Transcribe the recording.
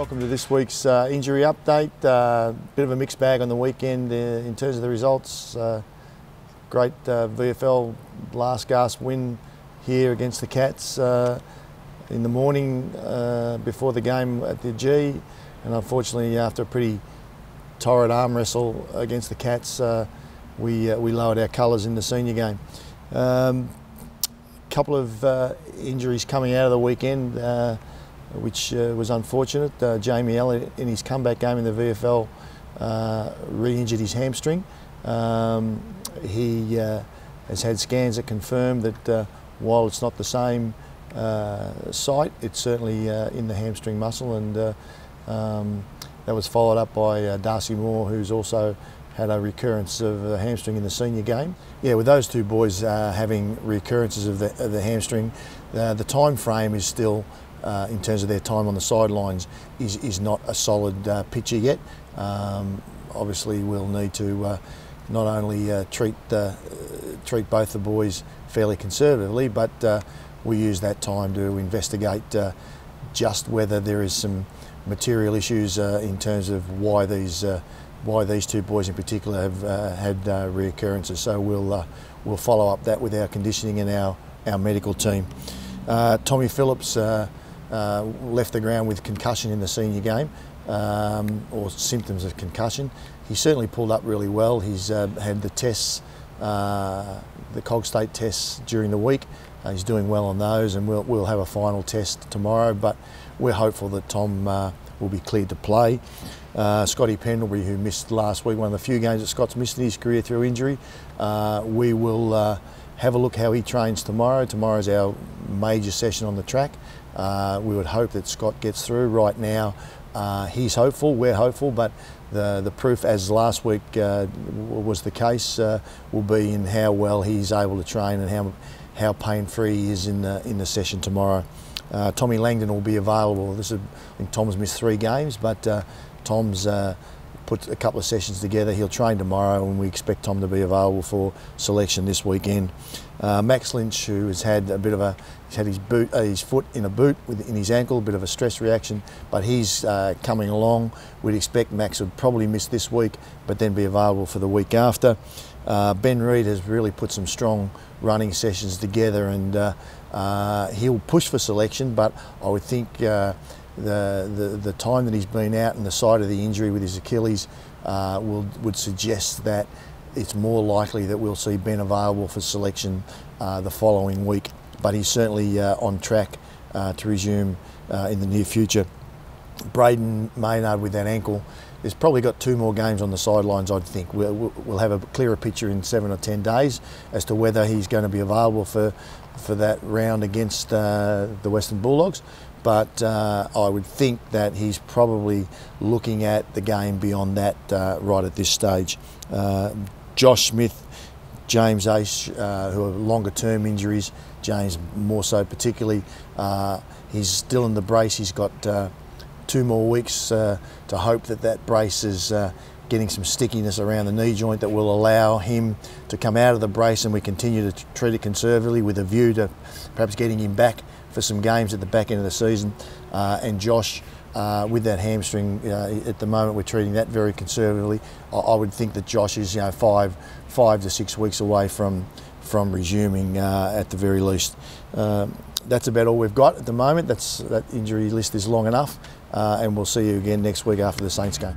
Welcome to this week's injury update. Bit of a mixed bag on the weekend in terms of the results. Great VFL last gasp win here against the Cats in the morning before the game at the G, and unfortunately after a pretty torrid arm wrestle against the Cats, we lowered our colours in the senior game. Couple of injuries coming out of the weekend, which was unfortunate. Jamie Elliott, in his comeback game in the VFL, re-injured his hamstring. He has had scans that confirm that while it's not the same site, it's certainly in the hamstring muscle, and that was followed up by Darcy Moore, who's also had a recurrence of a hamstring in the senior game. Yeah, with those two boys having recurrences of the hamstring, the time frame is still, in terms of their time on the sidelines, is not a solid picture yet. Obviously we'll need to not only treat both the boys fairly conservatively, but we use that time to investigate just whether there is some material issues in terms of why these two boys in particular have had reoccurrences. So we'll follow up that with our conditioning and our medical team. Tommy Phillips left the ground with concussion in the senior game, or symptoms of concussion. He certainly pulled up really well. He's had the tests, the Cog State tests during the week. He's doing well on those, and we'll have a final test tomorrow, but we're hopeful that Tom will be cleared to play. Scotty Pendlebury, who missed last week, one of the few games that Scott's missed in his career through injury, we will have a look how he trains tomorrow. Tomorrow's our major session on the track. We would hope that Scott gets through. Right now, he's hopeful, we're hopeful, but the proof, as last week was the case, will be in how well he's able to train and how pain-free he is in the session tomorrow. Tommy Langdon will be available. I think Tom's missed 3 games, but Tom's put a couple of sessions together. He'll train tomorrow, and we expect Tom to be available for selection this weekend. Max Lynch, who has had his foot in a boot in his ankle, a bit of a stress reaction, but he's coming along. We'd expect Max would probably miss this week, but then be available for the week after. Ben Reid has really put some strong running sessions together, and he'll push for selection, but I would think the time that he's been out and the side of the injury with his Achilles would suggest that it's more likely that we'll see Ben available for selection the following week. But he's certainly on track to resume in the near future. Braden Maynard with that ankle has probably got 2 more games on the sidelines, I'd think. We'll have a clearer picture in 7 or 10 days as to whether he's going to be available for that round against the Western Bulldogs. But I would think that he's probably looking at the game beyond that right at this stage. Josh Smith, James Ace, who are longer term injuries, James more so particularly, he's still in the brace. He's got 2 more weeks to hope that brace is getting some stickiness around the knee joint that will allow him to come out of the brace, and we continue to treat it conservatively with a view to perhaps getting him back for some games at the back end of the season. And Josh, with that hamstring, at the moment we're treating that very conservatively. I would think that Josh is 5 to 6 weeks away from resuming at the very least. That's about all we've got at the moment. That injury list is long enough, and we'll see you again next week after the Saints game.